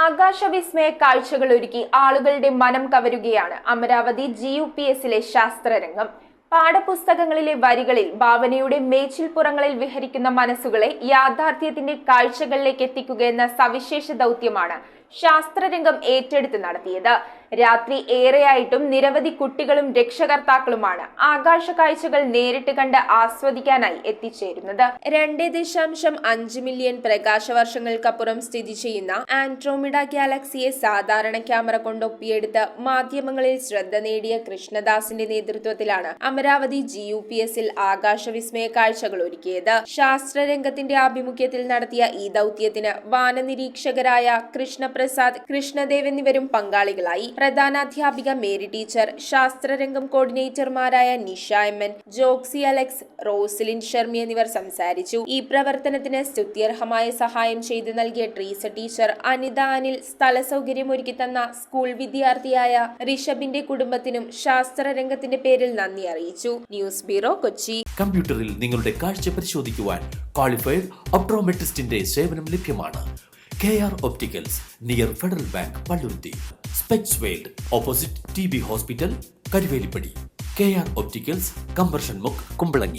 ആകാശവിസ്മയ കാഴ്ചകൾ ഒരുക്കി ആളുകളുടെ മനം കവരുകയാണ് അമരാവതി GUPSലെ ശാസ്ത്രരംഗം. പാഠപുസ്തകങ്ങളിലെ വരികളിൽ ഭാവനയുടെ മേച്ചിൽപ്പുറങ്ങളിൽ വിഹരിക്കുന്ന മനസ്സുകളെ യാഥാർത്ഥ്യത്തിന്റെ കാഴ്ചകളിലേക്ക് എത്തിക്കുക എന്ന സവിശേഷ ദൗത്യമാണ് ശാസ്ത്രരംഗം ഏറ്റെടുത്ത് നടത്തിയത്. രാത്രി ഏറെയായിട്ടും നിരവധി കുട്ടികളും രക്ഷകർത്താക്കളുമാണ് ആകാശ കാഴ്ചകൾ നേരിട്ട് കണ്ട് ആസ്വദിക്കാനായി എത്തിച്ചേരുന്നത്. 2.5 മില്യൺ പ്രകാശവർഷങ്ങൾക്കപ്പുറം സ്ഥിതി ചെയ്യുന്ന ആൻഡ്രോമിഡ ഗാലക്സിയെ സാധാരണ ക്യാമറ കൊണ്ടൊപ്പിയെടുത്ത് മാധ്യമങ്ങളിൽ ശ്രദ്ധ നേടിയ കൃഷ്ണദാസിന്റെ നേതൃത്വത്തിലാണ് അമരാവതി GUPSൽ ആകാശവിസ്മയ കാഴ്ചകൾ ഒരുക്കിയത്. ശാസ്ത്രരംഗത്തിന്റെ ആഭിമുഖ്യത്തിൽ നടത്തിയ ഈ ദൗത്യത്തിന് വാനനിരീക്ഷകരായ കൃഷ്ണപ്രസാദ്, കൃഷ്ണദേവ് എന്നിവരും പങ്കാളികളായി. പ്രധാനാധ്യാപിക മേരി ടീച്ചർ, ശാസ്ത്രരംഗം കോർഡിനേറ്റർമാരായ Nisha MN, Joxy Alex, Roslin Sharmi എന്നിവർ സംസാരിച്ചു. ഈ പ്രവർത്തനത്തിന് സ്തുത്യർഹമായ സഹായം ചെയ്തു നൽകിയ ട്രീസ ടീച്ചർ, അനിത അനിൽ, സ്ഥല സൗകര്യമൊരുക്കി തന്ന സ്കൂൾ വിദ്യാർത്ഥിയായ ഋഷഭിന്റെ കുടുംബത്തിനും ശാസ്ത്രരംഗത്തിന്റെ പേരിൽ നന്ദി അറിയിച്ചു. News bureau, Kochi. കമ്പ്യൂട്ടറിൽ നിങ്ങളുടെ കാഴ്ച പരിശോധിക്കുവാൻ ക്വാളിഫൈഡ് ഒപ്ട്രോമെട്രിസ്റ്റിന്റെ സേവനം ലഭ്യമാണ്. KR Opticals, near federal bank, Palluruthy. Specs world, opposite TB hospital, Karuvelippady. KR Opticals, combustion മുക്ക്, കുമ്പളങ്ങി.